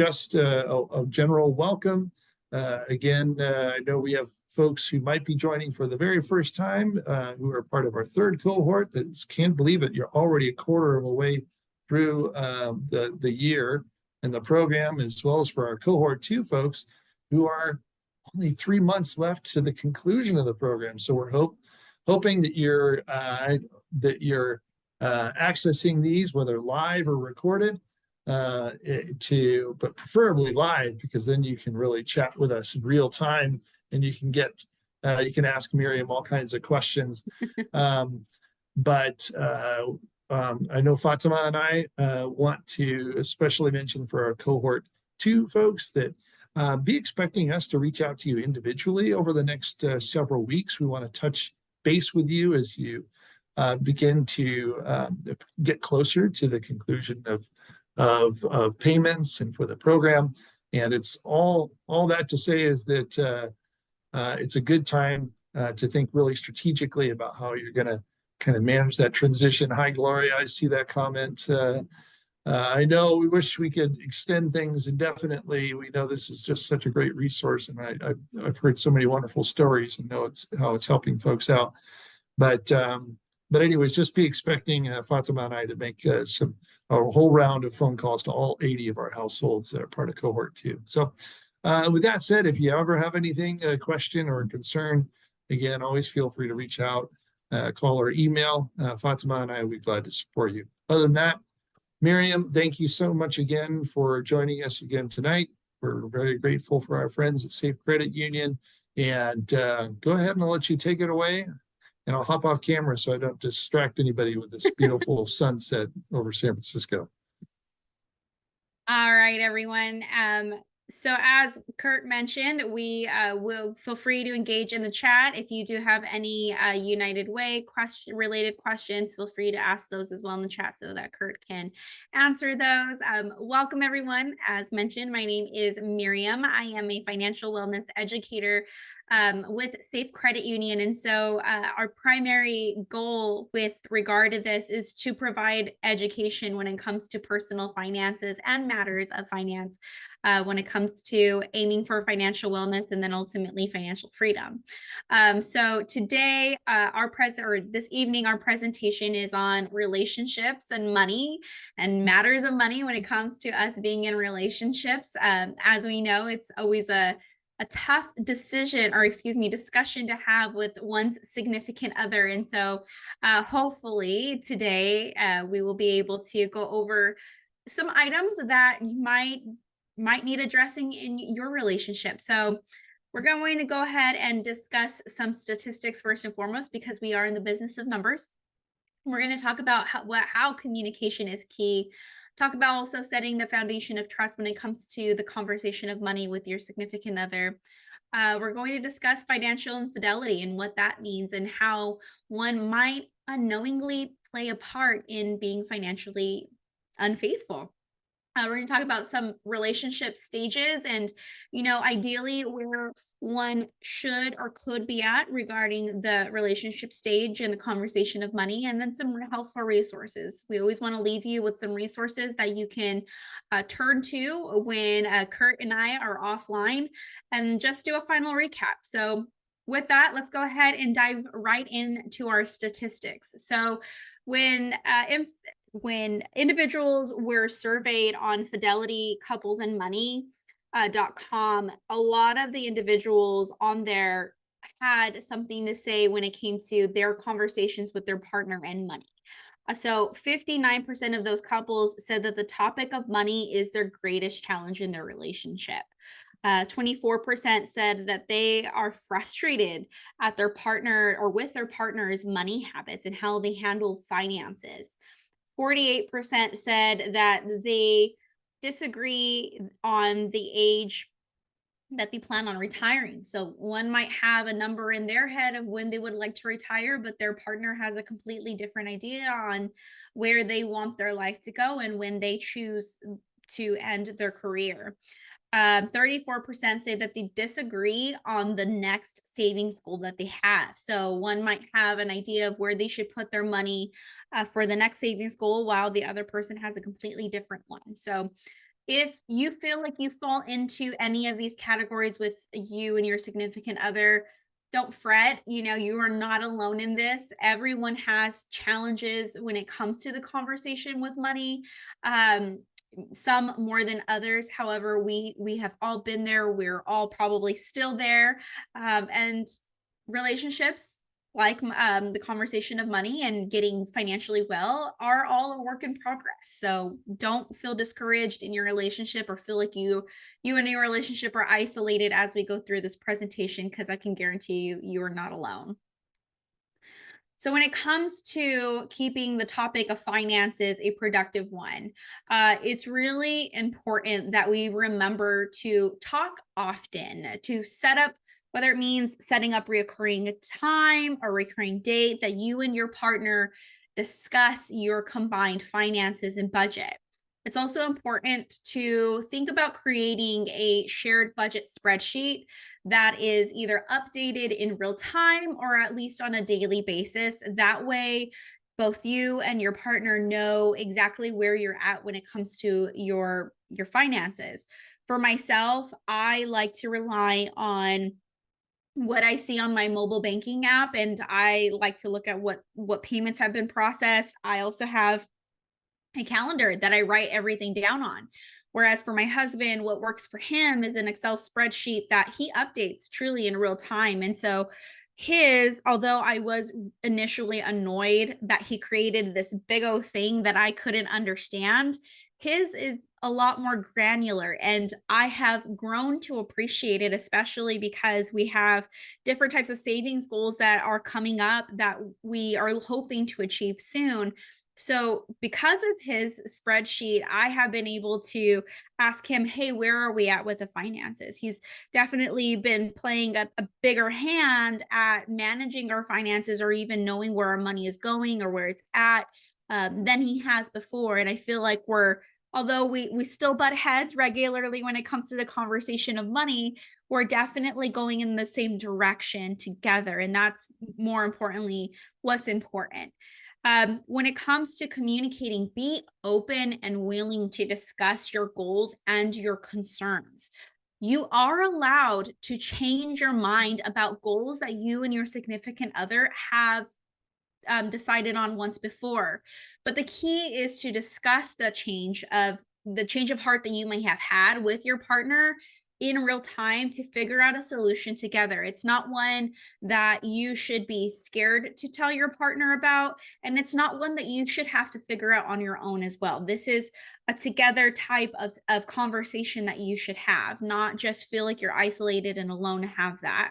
just a general welcome. Again, I know we have folks who might be joining for the very first time who are part of our third cohort that can't believe it. You're already a quarter of a way through the year and the program, as well as for our cohort 2 folks who are only 3 months left to the conclusion of the program. So we're hoping that you're accessing these, whether live or recorded, but preferably live, because then you can really chat with us in real time, and you can ask Miriam all kinds of questions. But I know Fatima and I want to especially mention for our cohort 2 folks that be expecting us to reach out to you individually over the next several weeks. We want to touch base with you as you begin to get closer to the conclusion of payments and for the program. And it's all that to say is that it's a good time to think really strategically about how you're going to kind of manage that transition. Hi, Gloria. I see that comment. I know we wish we could extend things indefinitely. We know this is just such a great resource, and I've heard so many wonderful stories and know how it's helping folks out. But anyways, just be expecting Fatima and I to make a whole round of phone calls to all 80 of our households that are part of cohort 2. So with that said, if you ever have anything, a question or a concern, again, always feel free to reach out, call or email. Fatima and I will be glad to support you. Other than that, Miriam, thank you so much again for joining us again tonight. We're very grateful for our friends at Safe Credit Union. And go ahead and I'll let you take it away. And I'll hop off camera so I don't distract anybody with this beautiful sunset over San Francisco. All right, everyone. So as Kurt mentioned, we will feel free to engage in the chat. If you do have any United Way related questions, feel free to ask those as well in the chat so that Kurt can answer those. Welcome, everyone. As mentioned, my name is Miriam. I am a financial wellness educator with Safe Credit Union. And so our primary goal with regard to this is to provide education when it comes to personal finances and matters of finance, when it comes to aiming for financial wellness and then ultimately financial freedom. So today, this evening, our presentation is on relationships and money and matters of money when it comes to us being in relationships. As we know, it's always a tough discussion to have with one's significant other. And so hopefully today we will be able to go over some items that you might need addressing in your relationship. So we're going to go ahead and discuss some statistics first and foremost, because we are in the business of numbers. We're going to talk about how communication is key. Talk about also setting the foundation of trust when it comes to the conversation of money with your significant other. We're going to discuss financial infidelity and what that means and how one might unknowingly play a part in being financially unfaithful. We're going to talk about some relationship stages and, ideally where one should or could be at regarding the relationship stage and the conversation of money, and then some helpful resources. We always want to leave you with some resources that you can turn to when Kurt and I are offline, and just do a final recap. So with that, let's go ahead and dive right into our statistics. So when individuals were surveyed on Fidelity Couples and Money.com, a lot of the individuals on there had something to say when it came to their conversations with their partner and money. So 59% of those couples said that the topic of money is their greatest challenge in their relationship. 24% said that they are frustrated at their partner or with their partner's money habits and how they handle finances. 48% said that they disagree on the age that they plan on retiring. So one might have a number in their head of when they would like to retire, but their partner has a completely different idea on where they want their life to go and when they choose to end their career. 34% say that they disagree on the next savings goal that they have. So one might have an idea of where they should put their money for the next savings goal, while the other person has a completely different one. So If you feel like you fall into any of these categories with you and your significant other, don't fret. You are not alone in this. Everyone has challenges when it comes to the conversation with money. Um, some more than others. However, we have all been there. We're all probably still there. And relationships, like the conversation of money and getting financially well, are all a work in progress. So don't feel discouraged in your relationship or feel like you and your relationship are isolated as we go through this presentation, because I can guarantee you are not alone. So when it comes to keeping the topic of finances a productive one, it's really important that we remember to talk often, to set up, whether it means setting up recurring time or recurring date, that you and your partner discuss your combined finances and budget. It's also important to think about creating a shared budget spreadsheet that is either updated in real time or at least on a daily basis. That way, both you and your partner know exactly where you're at when it comes to your finances. For myself, I like to rely on what I see on my mobile banking app, and I like to look at what payments have been processed. I also have a calendar that I write everything down on. Whereas for my husband, what works for him is an Excel spreadsheet that he updates truly in real time. And so although I was initially annoyed that he created this big old thing that I couldn't understand, his is a lot more granular. And I have grown to appreciate it, especially because we have different types of savings goals that are coming up that we are hoping to achieve soon. So, because of his spreadsheet, I have been able to ask him, hey, where are we at with the finances? He's definitely been playing a bigger hand at managing our finances, or even knowing where our money is going or where it's at, than he has before. And I feel like although we still butt heads regularly when it comes to the conversation of money, we're definitely going in the same direction together. And that's, more importantly, what's important. When it comes to communicating, be open and willing to discuss your goals and your concerns. You are allowed to change your mind about goals that you and your significant other have decided on once before. But the key is to discuss the change of heart that you may have had with your partner in real time, to figure out a solution together. It's not one that you should be scared to tell your partner about, and it's not one that you should have to figure out on your own as well. This is a together type of conversation that you should have, not just feel like you're isolated and alone to have that.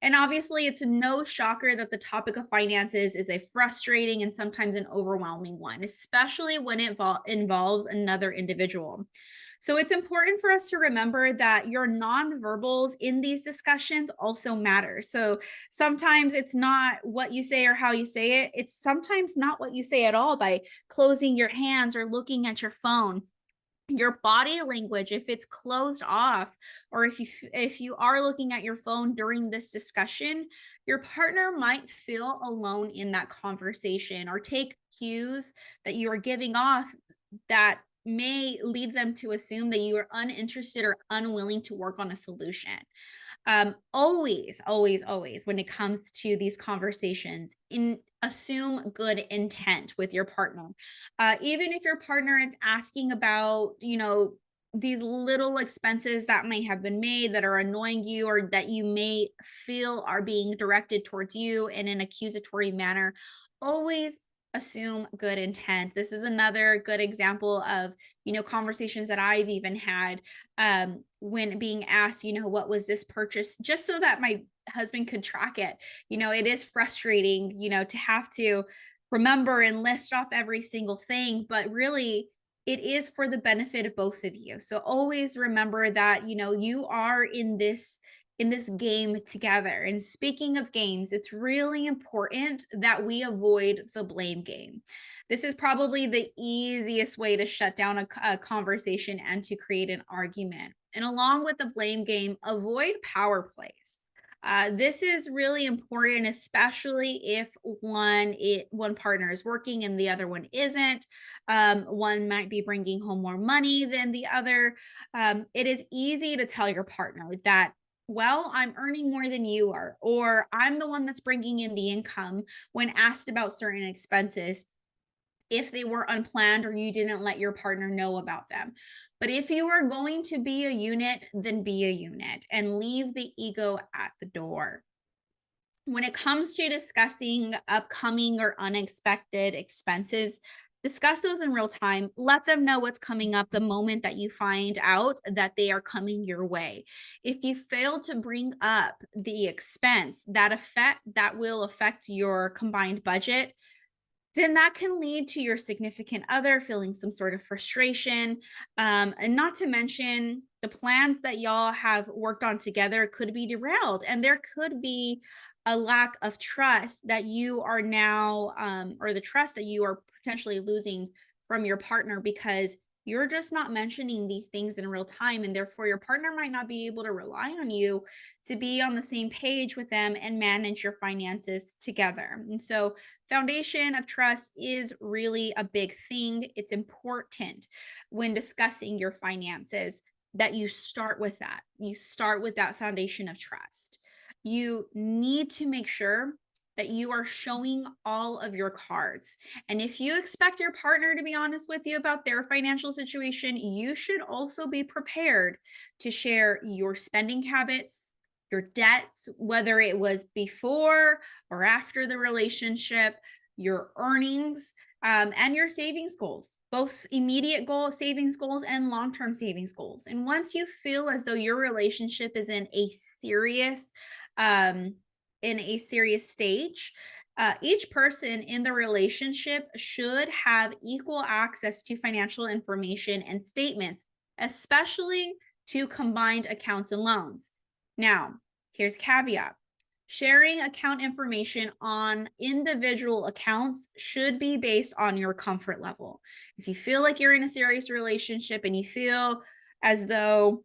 And obviously, it's no shocker that the topic of finances is a frustrating and sometimes an overwhelming one, especially when it involves another individual. So it's important for us to remember that your nonverbals in these discussions also matter. So sometimes it's not what you say or how you say it. It's sometimes not what you say at all, by closing your hands or looking at your phone. Your body language, if it's closed off, or if you are looking at your phone during this discussion, your partner might feel alone in that conversation, or take cues that you are giving off that may lead them to assume that you are uninterested or unwilling to work on a solution. Always, when it comes to these conversations, assume good intent with your partner. Even if your partner is asking about, these little expenses that may have been made that are annoying you, or that you may feel are being directed towards you in an accusatory manner, always assume good intent. This is another good example of, conversations that I've even had, when being asked, what was this purchase, just so that my husband could track it. It is frustrating, to have to remember and list off every single thing, but really it is for the benefit of both of you. So always remember that, you are in this game together. And speaking of games, it's really important that we avoid the blame game. This is probably the easiest way to shut down a conversation and to create an argument. And along with the blame game, avoid power plays. This is really important, especially if one partner is working and the other one isn't. One might be bringing home more money than the other. It is easy to tell your partner that, well, I'm earning more than you are, or I'm the one that's bringing in the income when asked about certain expenses, if they were unplanned or you didn't let your partner know about them. But if you are going to be a unit, then be a unit and leave the ego at the door. When it comes to discussing upcoming or unexpected expenses, discuss those in real time. Let them know what's coming up the moment that you find out that they are coming your way. If you fail to bring up the expense that will affect your combined budget, then that can lead to your significant other feeling some sort of frustration. And not to mention, the plans that y'all have worked on together could be derailed, and there could be a lack of trust that you are now, or the trust that you are potentially losing from your partner because you're just not mentioning these things in real time. And therefore, your partner might not be able to rely on you to be on the same page with them and manage your finances together. And so, foundation of trust is really a big thing. It's important when discussing your finances that you start with that. You start with that foundation of trust. You need to make sure that you are showing all of your cards. And if you expect your partner to be honest with you about their financial situation, you should also be prepared to share your spending habits, your debts, whether it was before or after the relationship, your earnings, and your savings goals, both immediate goal savings goals and long-term savings goals. And once you feel as though your relationship is um, in a serious stage, each person in the relationship should have equal access to financial information and statements, especially to combined accounts and loans. Now, here's caveat. Sharing account information on individual accounts should be based on your comfort level. If you feel like you're in a serious relationship and you feel as though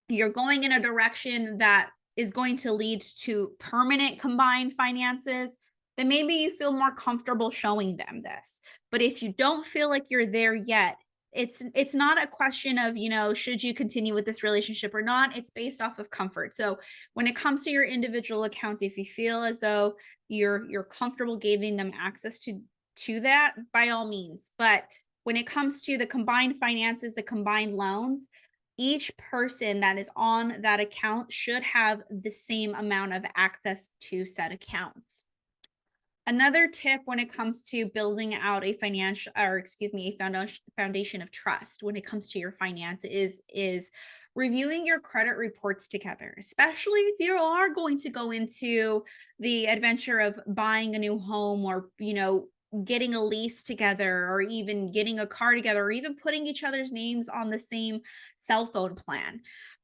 you're going in a direction that is going to lead to permanent combined finances, then maybe you feel more comfortable showing them this. But if you don't feel like you're there yet, it's not a question of, should you continue with this relationship or not. It's based off of comfort. So when it comes to your individual accounts, if you feel as though you're comfortable giving them access to that, by all means. But when it comes to the combined finances, the combined loans, each person that is on that account should have the same amount of access to said accounts. Another tip when it comes to building out a foundation of trust when it comes to your finance is reviewing your credit reports together, especially if you are going to go into the adventure of buying a new home or, getting a lease together or even getting a car together or even putting each other's names on the same cell phone plan.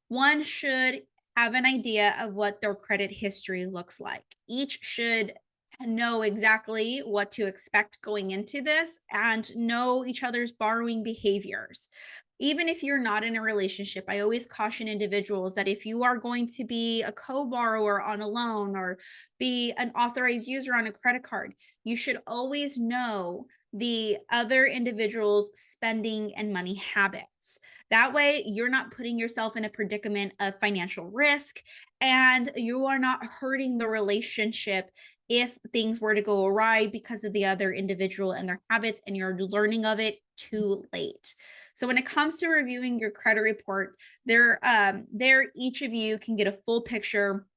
One should have an idea of what their credit history looks like. Each should know exactly what to expect going into this and know each other's borrowing behaviors. Even if you're not in a relationship, I always caution individuals that if you are going to be a co-borrower on a loan or be an authorized user on a credit card, you should always know the other individual's spending and money habits. That way, you're not putting yourself in a predicament of financial risk and you are not hurting the relationship if things were to go awry because of the other individual and their habits and you're learning of it too late. So when it comes to reviewing your credit report, there each of you can get a full picture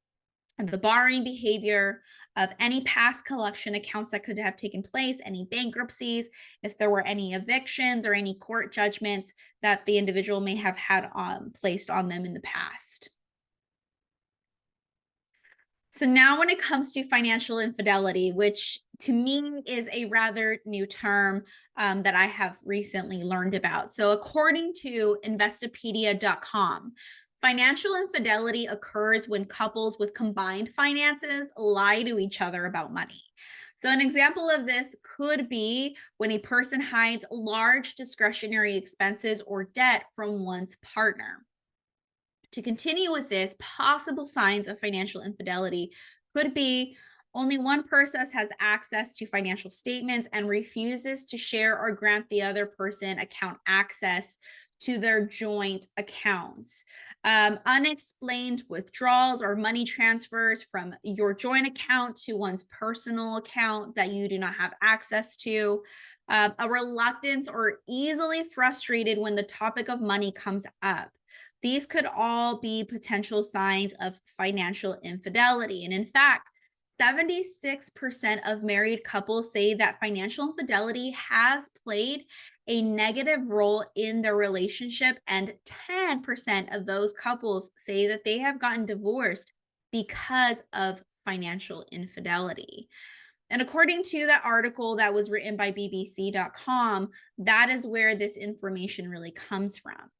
of the borrowing behavior of any past collection accounts that could have taken place, any bankruptcies, if there were any evictions or any court judgments that the individual may have had placed on them in the past. So now when it comes to financial infidelity, which to me is a rather new term that I have recently learned about. So according to Investopedia.com, financial infidelity occurs when couples with combined finances lie to each other about money. So an example of this could be when a person hides large discretionary expenses or debt from one's partner. To continue with this, possible signs of financial infidelity could be only one person has access to financial statements and refuses to share or grant the other person account access to their joint accounts. Unexplained withdrawals or money transfers from your joint account to one's personal account that you do not have access to. A reluctance or easily frustrated when the topic of money comes up. These could all be potential signs of financial infidelity. And in fact, 76% of married couples say that financial infidelity has played a negative role in their relationship, and 10% of those couples say that they have gotten divorced because of financial infidelity. And according to the article that was written by BBC.com, that is where this information really comes from.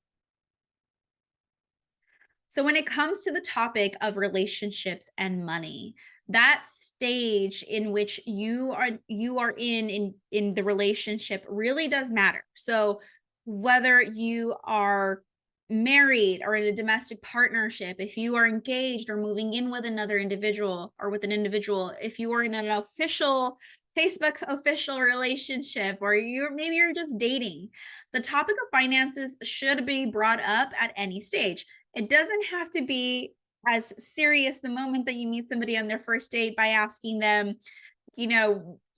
So when it comes to the topic of relationships and money, that stage in which you are in the relationship really does matter. So whether you are married or in a domestic partnership, if you are engaged or moving in with another individual or with an individual, if you are in an official Facebook official relationship, or you're just dating, the topic of finances should be brought up at any stage. It doesn't have to be as serious the moment that you meet somebody on their first date by asking them,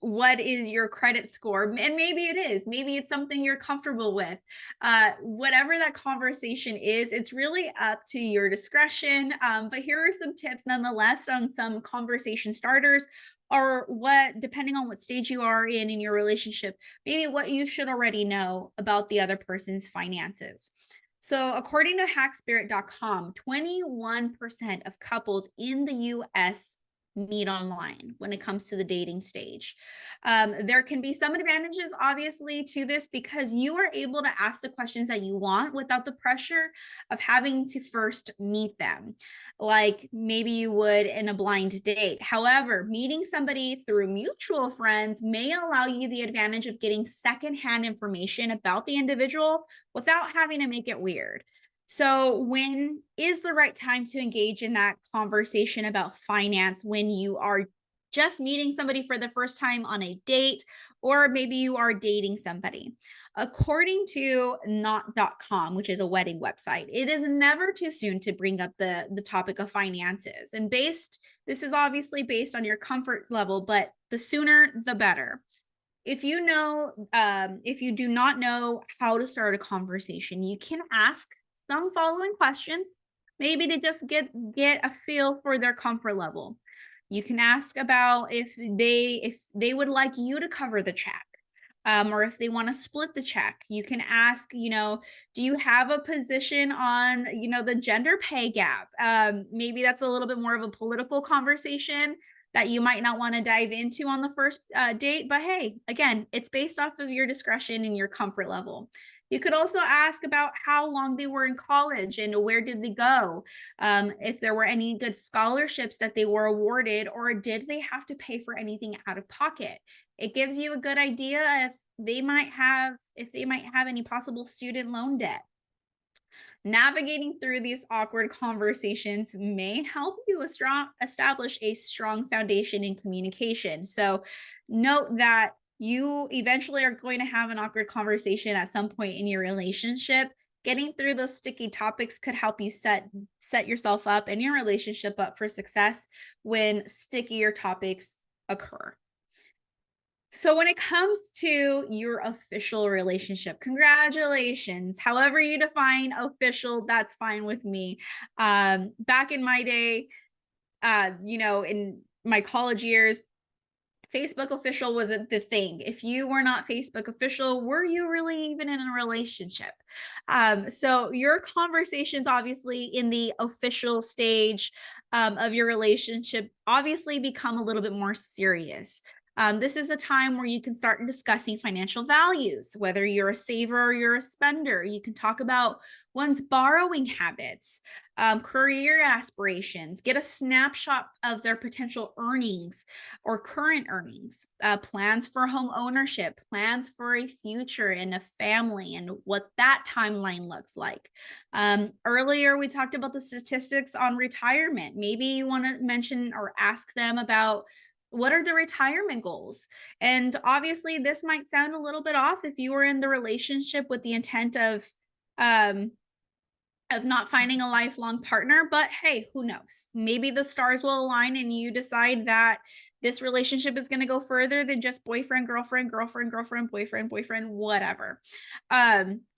what is your credit score? And maybe it is, maybe it's something you're comfortable with. Whatever that conversation is, it's really up to your discretion. But here are some tips nonetheless on some conversation starters, or what, depending on what stage you are in your relationship, maybe what you should already know about the other person's finances. So according to hackspirit.com, 21% of couples in the US meet online when it comes to the dating stage. There can be some advantages, obviously, to this because you are able to ask the questions that you want without the pressure of having to first meet them, like maybe you would in a blind date. However, meeting somebody through mutual friends may allow you the advantage of getting secondhand information about the individual without having to make it weird. So when is the right time to engage in that conversation about finance? When you are just meeting somebody for the first time on a date, or maybe you are dating somebody. According to not.com, which is a wedding website, it is never too soon to bring up the topic of finances. And this is obviously based on your comfort level, but the sooner the better. If you do not know how to start a conversation, you can ask some following questions, maybe to just get a feel for their comfort level. You can ask about if they would like you to cover the check, or if they want to split the check. You can ask, do you have a position on, the gender pay gap? Maybe that's a little bit more of a political conversation that you might not want to dive into on the first date. But hey, again, it's based off of your discretion and your comfort level. You could also ask about how long they were in college and where did they go, if there were any good scholarships that they were awarded, or did they have to pay for anything out of pocket. It gives you a good idea if they might have any possible student loan debt. Navigating through these awkward conversations may help you establish a strong foundation in communication. So note that you eventually are going to have an awkward conversation at some point in your relationship. Getting through those sticky topics could help you set yourself up and your relationship up for success when stickier topics occur. So when it comes to your official relationship, congratulations. However you define official, that's fine with me. Back in my day, in my college years, Facebook official wasn't the thing. If you were not Facebook official, were you really even in a relationship? So your conversations, obviously, in the official stage of your relationship, obviously become a little bit more serious. This is a time where you can start discussing financial values, whether you're a saver or you're a spender. You can talk about one's borrowing habits, career aspirations, get a snapshot of their potential earnings or current earnings, plans for home ownership, plans for a future and a family, and what that timeline looks like. Earlier, we talked about the statistics on retirement. Maybe you want to mention or ask them about what are the retirement goals? And obviously, this might sound a little bit off if you were in the relationship with the intent um, of not finding a lifelong partner, but hey, who knows? Maybe the stars will align and you decide that this relationship is going to go further than just boyfriend, girlfriend, girlfriend, girlfriend, boyfriend, boyfriend, whatever.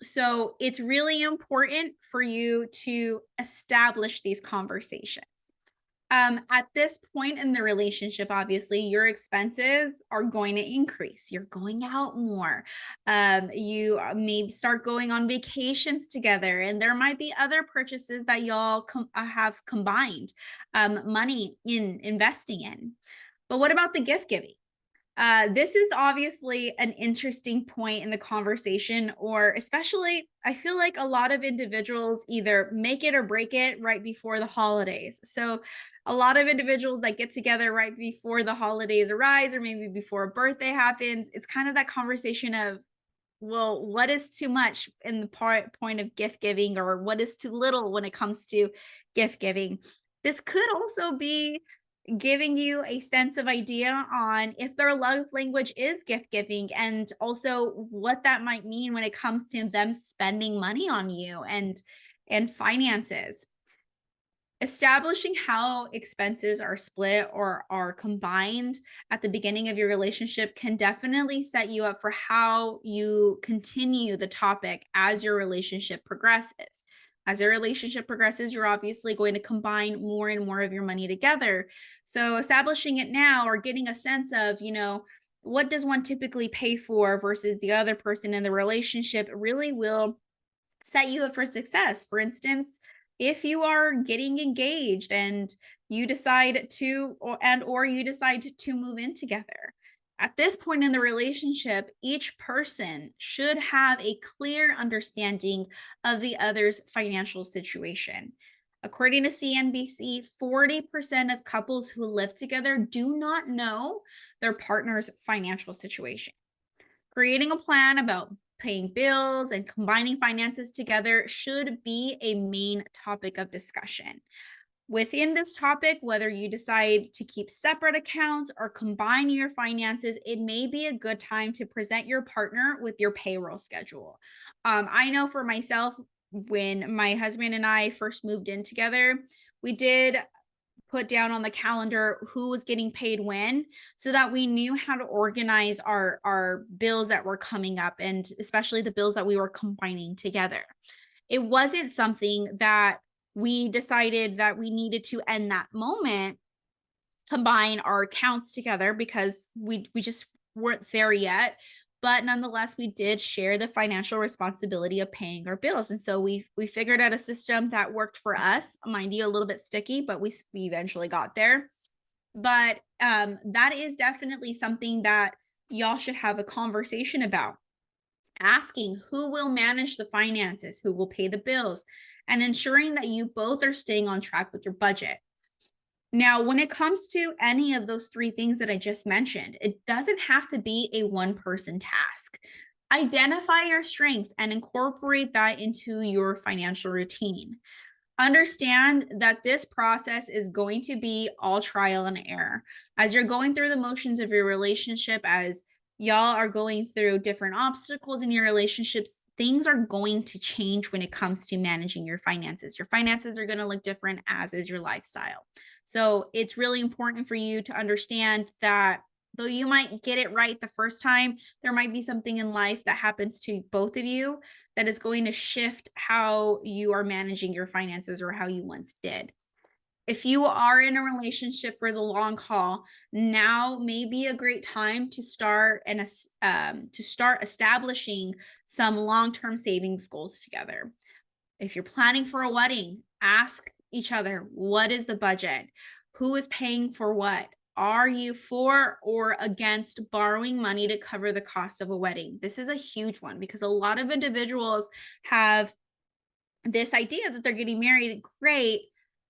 So it's really important for you to establish these conversations. At this point in the relationship, obviously, your expenses are going to increase. You're going out more. You may start going on vacations together, and there might be other purchases that y'all have combined money in investing in. But what about the gift giving? This is obviously an interesting point in the conversation, or especially, I feel like a lot of individuals either make it or break it right before the holidays. So, a lot of individuals that get together right before the holidays arise, or maybe before a birthday happens, it's kind of that conversation of, well, what is too much in the point of gift giving, or what is too little when it comes to gift giving? This could also be giving you a sense of idea on if their love language is gift giving, and also what that might mean when it comes to them spending money on you and finances. Establishing how expenses are split or are combined at the beginning of your relationship can definitely set you up for how you continue the topic as your relationship progresses. As your relationship progresses, you're obviously going to combine more and more of your money together. So, establishing it now, or getting a sense of, what does one typically pay for versus the other person in the relationship, really will set you up for success. For instance, if you are getting engaged and you decide to or you decide to move in together, at this point in the relationship, each person should have a clear understanding of the other's financial situation. According to CNBC, 40% of couples who live together do not know their partner's financial situation. Creating a plan about paying bills and combining finances together should be a main topic of discussion. Within this topic, whether you decide to keep separate accounts or combine your finances, it may be a good time to present your partner with your payroll schedule. I know for myself, when my husband and I first moved in together, we did put down on the calendar who was getting paid when, so that we knew how to organize our bills that were coming up, and especially the bills that we were combining together. It wasn't something that we decided that we needed to end that moment combine our accounts together, because we just weren't there yet. But nonetheless, we did share the financial responsibility of paying our bills. And so we figured out a system that worked for us. Mind you, a little bit sticky, but we eventually got there. But that is definitely something that y'all should have a conversation about. Asking who will manage the finances, who will pay the bills, and ensuring that you both are staying on track with your budget. Now, when it comes to any of those three things that I just mentioned, it doesn't have to be a one-person task. Identify your strengths and incorporate that into your financial routine. Understand that this process is going to be all trial and error. As you're going through the motions of your relationship, as y'all are going through different obstacles in your relationships, things are going to change when it comes to managing your finances. Your finances are going to look different, as is your lifestyle. So it's really important for you to understand that though you might get it right the first time, there might be something in life that happens to both of you that is going to shift how you are managing your finances, or how you once did. If you are in a relationship for the long haul, now may be a great time to start establishing some long-term savings goals together. If you're planning for a wedding, ask each other, what is the budget? Who is paying for what? Are you for or against borrowing money to cover the cost of a wedding? This is a huge one because a lot of individuals have this idea that they're getting married, great.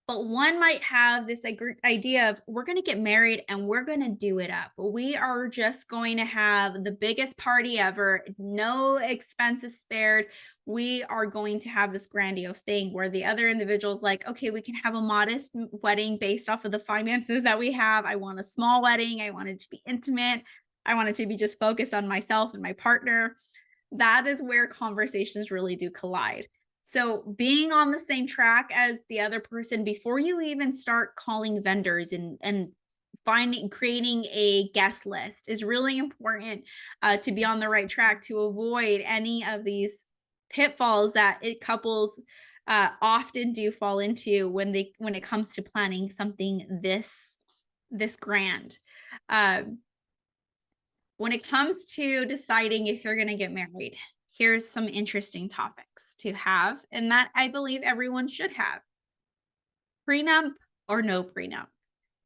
But one might have this idea of we're going to get married and we're going to do it up. We are just going to have the biggest party ever, no expenses spared. We are going to have this grandiose thing where the other individual's like, okay, we can have a modest wedding based off of the finances that we have. I want a small wedding. I want it to be intimate. I want it to be just focused on myself and my partner. That is where conversations really do collide. So being on the same track as the other person before you even start calling vendors and creating a guest list is really important, to be on the right track to avoid any of these pitfalls that couples often do fall into when it comes to planning something this grand. Um, when it comes to deciding if you're going to get married, here's some interesting topics to have, and that I believe everyone should have. Prenup or no prenup.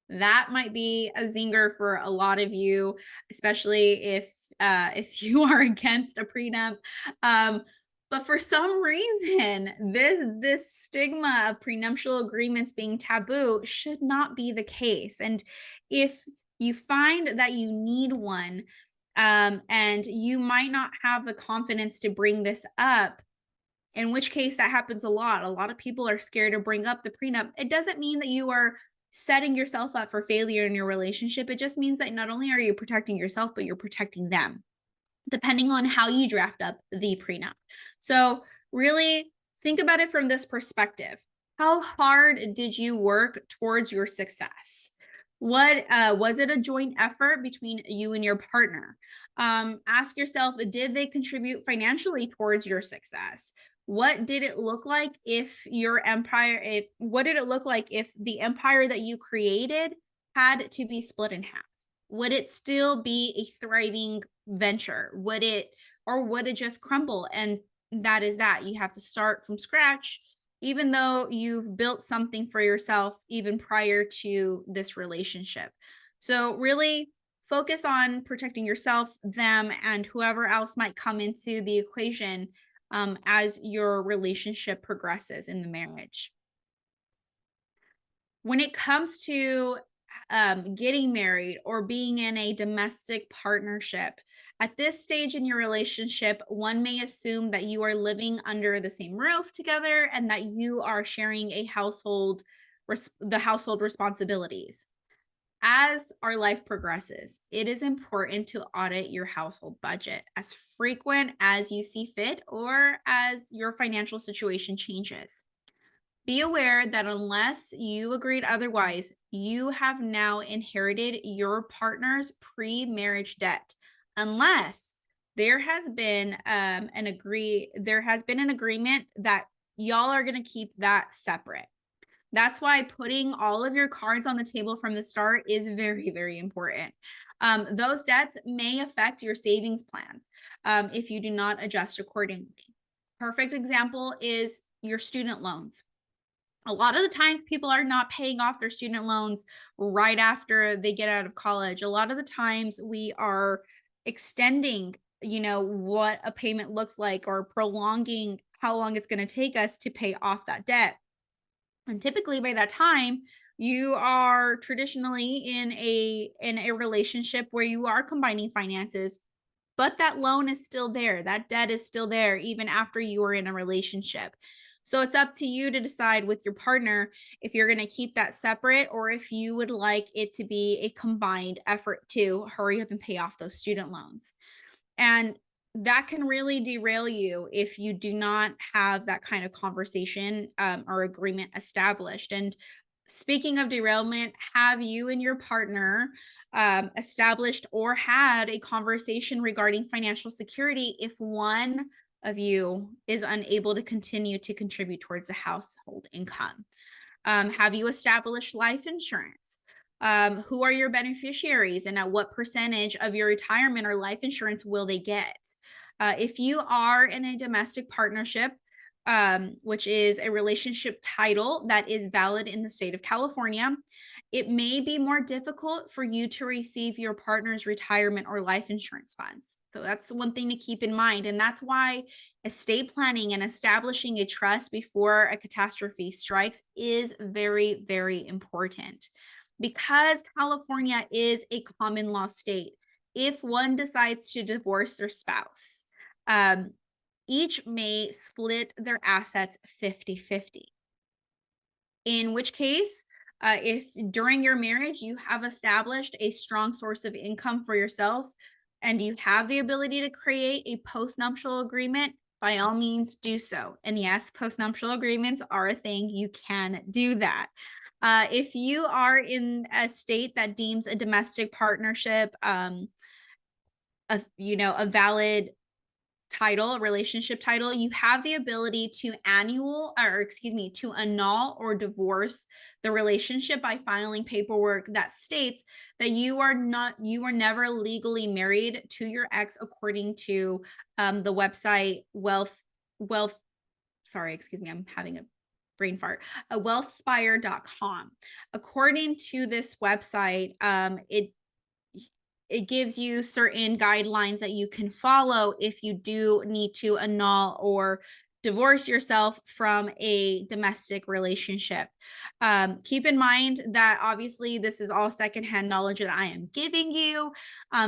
That might be a zinger for a lot of you, especially if you are against a prenup. But for some reason, this stigma of prenuptial agreements being taboo should not be the case. And if you find that you need one, and you might not have the confidence to bring this up, in which case that happens a lot. A lot of people are scared to bring up the prenup. It doesn't mean that you are setting yourself up for failure in your relationship. It just means that not only are you protecting yourself, but you're protecting them, depending on how you draft up the prenup. So really think about it from this perspective. How hard did you work towards your success? What was it a joint effort between you and your partner? Ask yourself, did they contribute financially towards your success? What did it look like if what did it look like if the empire that you created had to be split in half? Would it still be a thriving venture? Would it just crumble? And that is that. You have to start from scratch, even though you've built something for yourself even prior to this relationship. So really focus on protecting yourself, them, and whoever else might come into the equation, as your relationship progresses in the marriage. When it comes to getting married or being in a domestic partnership, at this stage in your relationship, one may assume that you are living under the same roof together and that you are sharing a the household responsibilities. As our life progresses, it is important to audit your household budget as frequent as you see fit or as your financial situation changes. Be aware that unless you agreed otherwise, you have now inherited your partner's pre-marriage debt, unless there has been an agreement that y'all are going to keep that separate. That's why putting all of your cards on the table from the start is very, very important. Those debts may affect your savings plan, if you do not adjust accordingly. Perfect example is your student loans. A lot of the time, people are not paying off their student loans right after they get out of college. A lot of the times we are extending, what a payment looks like, or prolonging how long it's going to take us to pay off that debt. And typically by that time, you are traditionally in a relationship where you are combining finances, but that loan is still there. That debt is still there even after you are in a relationship. So it's up to you to decide with your partner if you're going to keep that separate or if you would like it to be a combined effort to hurry up and pay off those student loans. And that can really derail you if you do not have that kind of conversation, or agreement established. And speaking of derailment, have you and your partner established or had a conversation regarding financial security if one of you is unable to continue to contribute towards the household income? Have you established life insurance? Who are your beneficiaries and at what percentage of your retirement or life insurance will they get? If you are in a domestic partnership, which is a relationship title that is valid in the state of California. It may be more difficult for you to receive your partner's retirement or life insurance funds. So that's one thing to keep in mind. And that's why estate planning and establishing a trust before a catastrophe strikes is very, very important. Because California is a common law state, if one decides to divorce their spouse, um, each may split their assets 50-50. In which case, if during your marriage you have established a strong source of income for yourself and you have the ability to create a postnuptial agreement, by all means do so. And yes, postnuptial agreements are a thing. You can do that. If you are in a state that deems a domestic partnership, a valid title, a relationship title, you have the ability to to annul or divorce the relationship by filing paperwork that states that you were never legally married to your ex according to the website wealth sorry, excuse me, I'm having a brain fart, wealthspire.com. According to this website, it gives you certain guidelines that you can follow if you do need to annul or divorce yourself from a domestic relationship. Keep in mind that obviously this is all secondhand knowledge that I am giving you.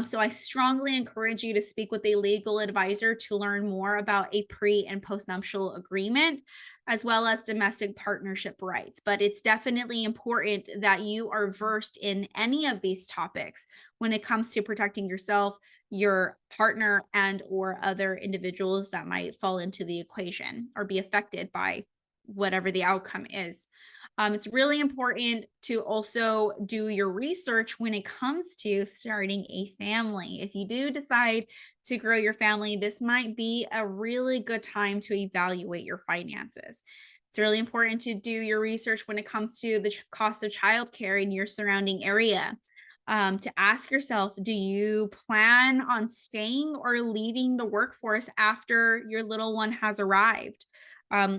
So I strongly encourage you to speak with a legal advisor to learn more about a pre and postnuptial agreement, as well as domestic partnership rights. But it's definitely important that you are versed in any of these topics when it comes to protecting yourself, your partner, and or other individuals that might fall into the equation or be affected by whatever the outcome is. It's really important to also do your research when it comes to starting a family. If you do decide to grow your family, this might be a really good time to evaluate your finances. It's really important to do your research when it comes to the cost of childcare in your surrounding area. To ask yourself, do you plan on staying or leaving the workforce after your little one has arrived?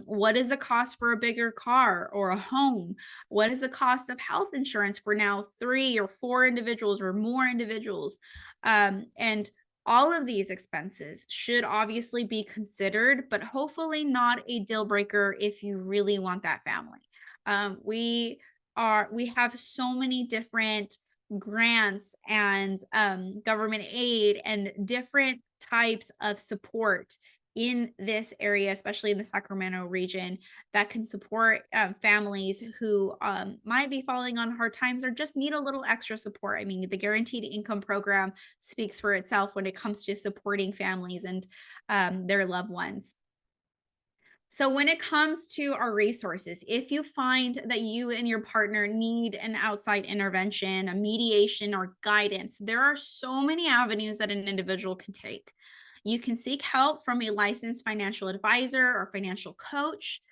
What is the cost for a bigger car or a home? What is the cost of health insurance for now 3 or 4 individuals or more individuals? And all of these expenses should obviously be considered, but hopefully not a deal breaker if you really want that family. We have so many different grants and government aid and different types of support in this area, especially in the Sacramento region, that can support families who might be falling on hard times or just need a little extra support. I mean, the guaranteed income program speaks for itself when it comes to supporting families and their loved ones. So when it comes to our resources, if you find that you and your partner need an outside intervention, a mediation, or guidance, there are so many avenues that an individual can take. You can seek help from a licensed financial advisor or financial coach.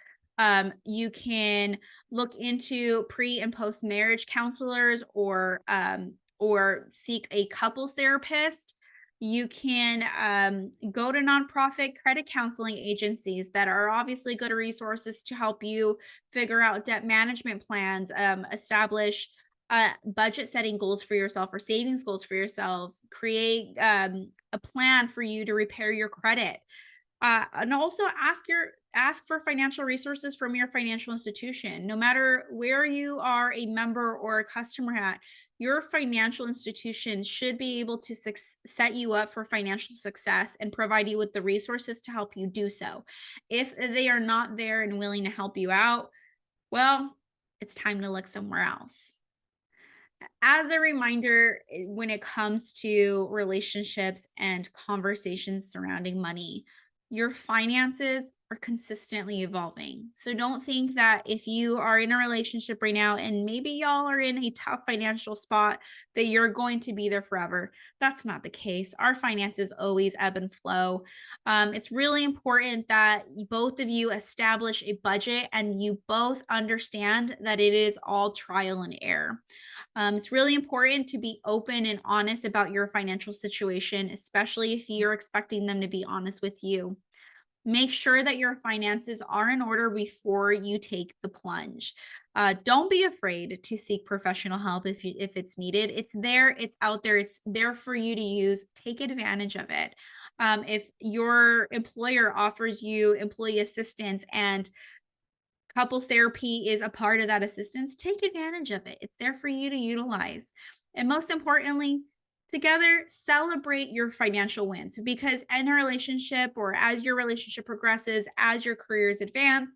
You can look into pre and post marriage counselors or seek a couples therapist. You can go to nonprofit credit counseling agencies that are obviously good resources to help you figure out debt management plans, establish budget setting goals for yourself or savings goals for yourself, create a plan for you to repair your credit. And also ask for financial resources from your financial institution. No matter where you are a member or a customer at, your financial institution should be able to set you up for financial success and provide you with the resources to help you do so. If they are not there and willing to help you out, well, it's time to look somewhere else. As a reminder, when it comes to relationships and conversations surrounding money, your finances are consistently evolving. So don't think that if you are in a relationship right now and maybe y'all are in a tough financial spot, that you're going to be there forever. That's not the case. Our finances always ebb and flow. It's really important that both of you establish a budget and you both understand that it is all trial and error. It's really important to be open and honest about your financial situation, especially if you're expecting them to be honest with you. make sure that your finances are in order before you take the plunge. Don't be afraid to seek professional help if it's needed. It's there, it's out there, it's there for you to use. Take advantage of it. If your employer offers you employee assistance and couples therapy is a part of that assistance, take advantage of it. It's there for you to utilize. And most importantly, together celebrate your financial wins, because in a relationship, or as your relationship progresses, as your careers advance,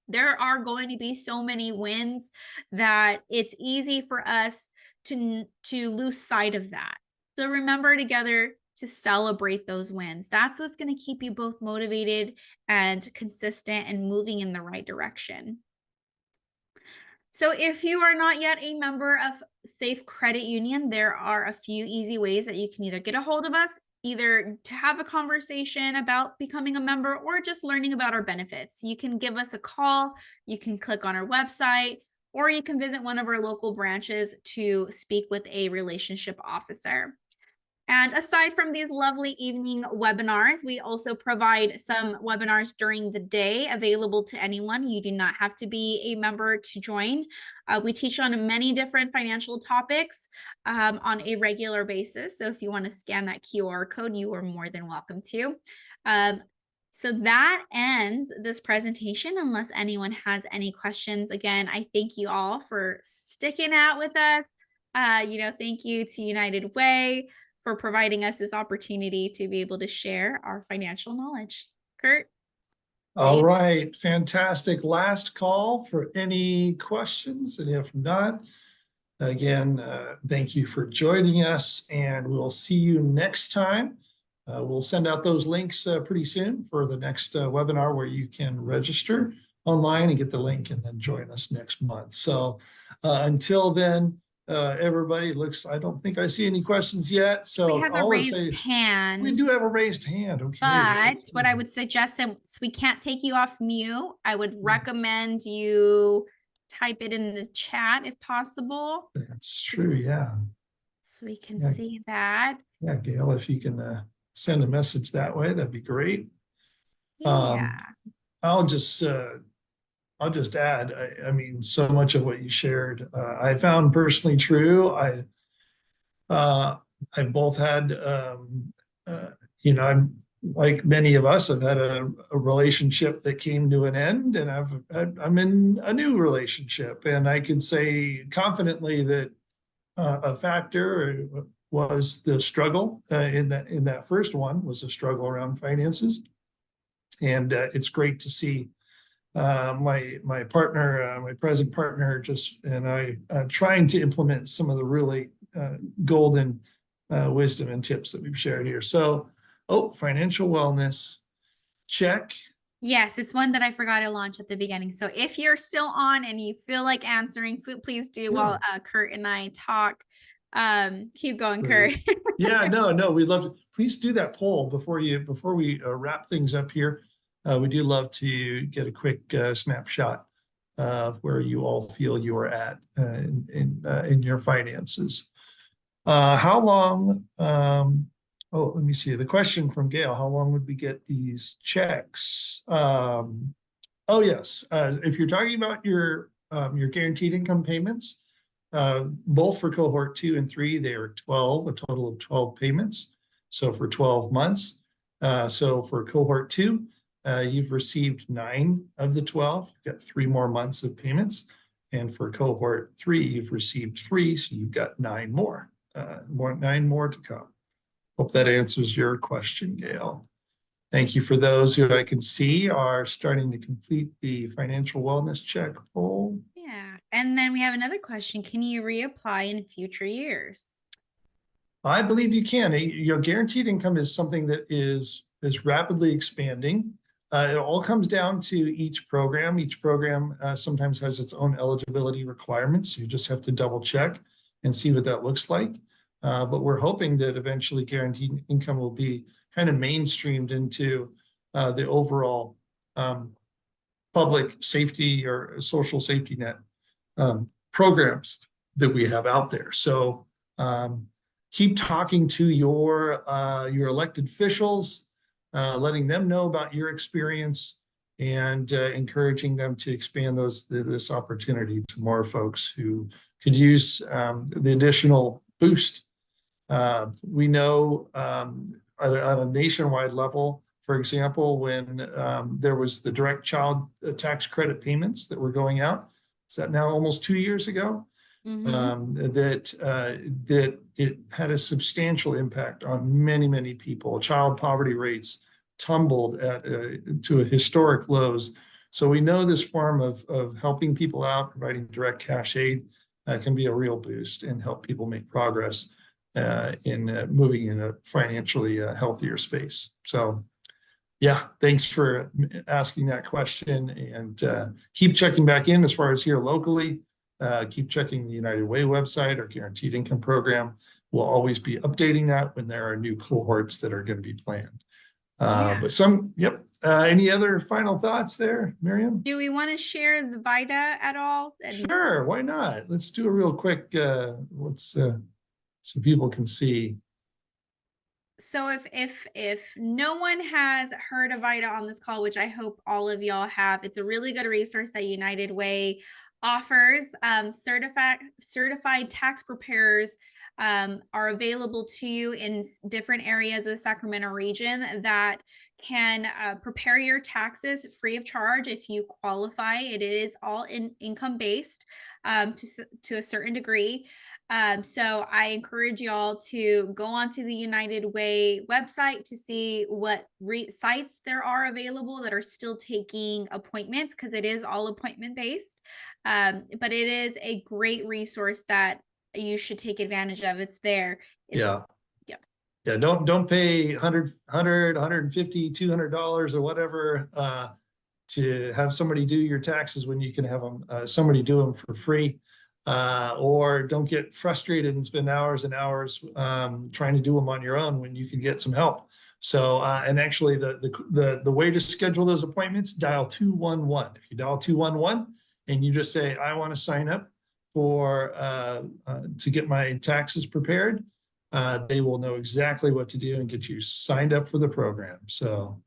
there are going to be so many wins that it's easy for us to lose sight of that. So remember together to celebrate those wins. That's what's going to keep you both motivated and consistent and moving in the right direction. So if you are not yet a member of Safe Credit Union, there are a few easy ways that you can either get a hold of us, either to have a conversation about becoming a member or just learning about our benefits. You can give us a call, you can click on our website, or you can visit one of our local branches to speak with a relationship officer. And aside from these lovely evening webinars, we also provide some webinars during the day available to anyone. You do not have to be a member to join. We teach on many different financial topics on a regular basis. So if you want to scan that QR code, you are more than welcome to. So that ends this presentation, unless anyone has any questions. Again, I thank you all for sticking out with us. Thank you to United Way for providing us this opportunity to be able to share our financial knowledge. Kurt? All right, fantastic. Last call for any questions, and if not, again, thank you for joining us, and we'll see you next time. We'll send out those links pretty soon for the next webinar, where you can register online and get the link and then join us next month. So until then, everybody, I don't think I see any questions yet. So we have a raised hand. We do have a raised hand. Okay. But what I would suggest, since we can't take you off mute, I would recommend you type it in the chat if possible. That's true. Yeah. So we can see that. Yeah, Gail, if you can send a message that way, that'd be great. Yeah. I'll just add, I mean, so much of what you shared, I found personally true. I both had, I'm like many of us, I've had a relationship that came to an end, and I'm in a new relationship, and I can say confidently that a factor was the struggle in that first one was a struggle around finances, and it's great to see my partner, my present partner, and I trying to implement some of the really golden wisdom and tips that we've shared here. So, financial wellness, check. Yes, it's one that I forgot to launch at the beginning. So if you're still on and you feel like answering, please do while Kurt and I talk. Keep going, Kurt. Yeah, no, we'd love to. Please do that poll before we wrap things up here. We do love to get a quick snapshot of where you all feel you are at in your finances. How long? Let me see. The question from Gail: how long would we get these checks? Yes. If you're talking about your guaranteed income payments, both for cohort 2 and 3, they are a total of 12 payments. So for 12 months. So for cohort 2, you've received 9 of the 12. You've got 3 more months of payments. And for cohort 3, you've received 3, so you've got 9 more. 9 more to come. Hope that answers your question, Gail. Thank you for those who I can see are starting to complete the financial wellness check poll. Yeah. And then we have another question. Can you reapply in future years? I believe you can. Your guaranteed income is something that is rapidly expanding. It all comes down to each program. Each program sometimes has its own eligibility requirements. You just have to double check and see what that looks like. But we're hoping that eventually guaranteed income will be kind of mainstreamed into the overall public safety or social safety net programs that we have out there. So keep talking to your elected officials. letting them know about your experience and encouraging them to expand this opportunity to more folks who could use the additional boost. We know at a nationwide level, for example, when there was the direct child tax credit payments that were going out, is that now almost 2 years ago? That it had a substantial impact on many people. Child poverty rates tumbled to a historic lows. So we know this form of helping people out, providing direct cash aid, can be a real boost and help people make progress in moving in a financially healthier space. So yeah, thanks for asking that question, and keep checking back in as far as here locally. Keep checking the United Way website, our guaranteed income program. We'll always be updating that when there are new cohorts that are going to be planned. Any other final thoughts there, Miriam? Do we want to share the VITA at all? Sure, why not? Let's do a real quick, so people can see. So if no one has heard of VITA on this call, which I hope all of y'all have, it's a really good resource that United Way offers. Certified tax preparers are available to you in different areas of the Sacramento region that can prepare your taxes free of charge if you qualify. It is all income based to a certain degree. So I encourage y'all to go onto the United Way website to see what sites there are available that are still taking appointments, because it is all appointment based. But it is a great resource that you should take advantage of. It's there. Yeah. Don't pay $100, $150, $200 or whatever to have somebody do your taxes when you can have them somebody do them for free. Or don't get frustrated and spend hours and hours trying to do them on your own when you can get some help. So, and actually the way to schedule those appointments, dial 211. If you dial 211 and you just say, I want to sign up for to get my taxes prepared, they will know exactly what to do and get you signed up for the program. So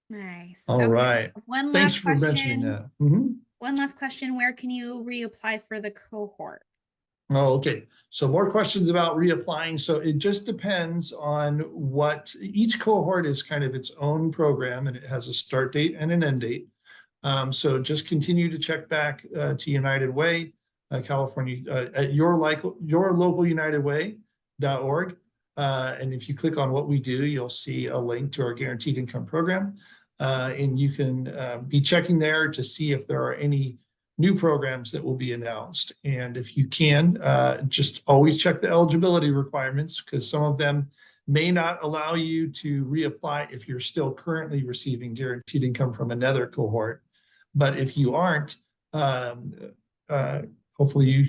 nice. All right. One Thanks last for mentioning that. Mm-hmm. One last question. Where can you reapply for the cohort? Oh, okay. So more questions about reapplying. So it just depends on what each cohort is, kind of its own program, and it has a start date and an end date. So just continue to check back to United Way, California, at your local unitedway.org. And if you click on what we do, you'll see a link to our guaranteed income program. And you can be checking there to see if there are any new programs that will be announced. And if you can, just always check the eligibility requirements, because some of them may not allow you to reapply if you're still currently receiving guaranteed income from another cohort. But if you aren't, hopefully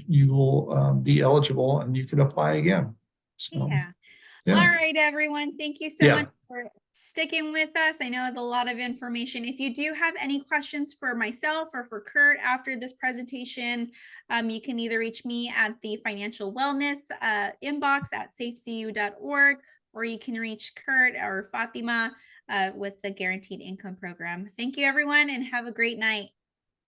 you will be eligible and you can apply again. So, yeah. All right, everyone. Thank you so much for sticking with us. I know it's a lot of information. If you do have any questions for myself or for Kurt after this presentation, you can either reach me at the financial wellness inbox at safecu.org, or you can reach Kurt or Fatima with the guaranteed income program. Thank you, everyone, and have a great night.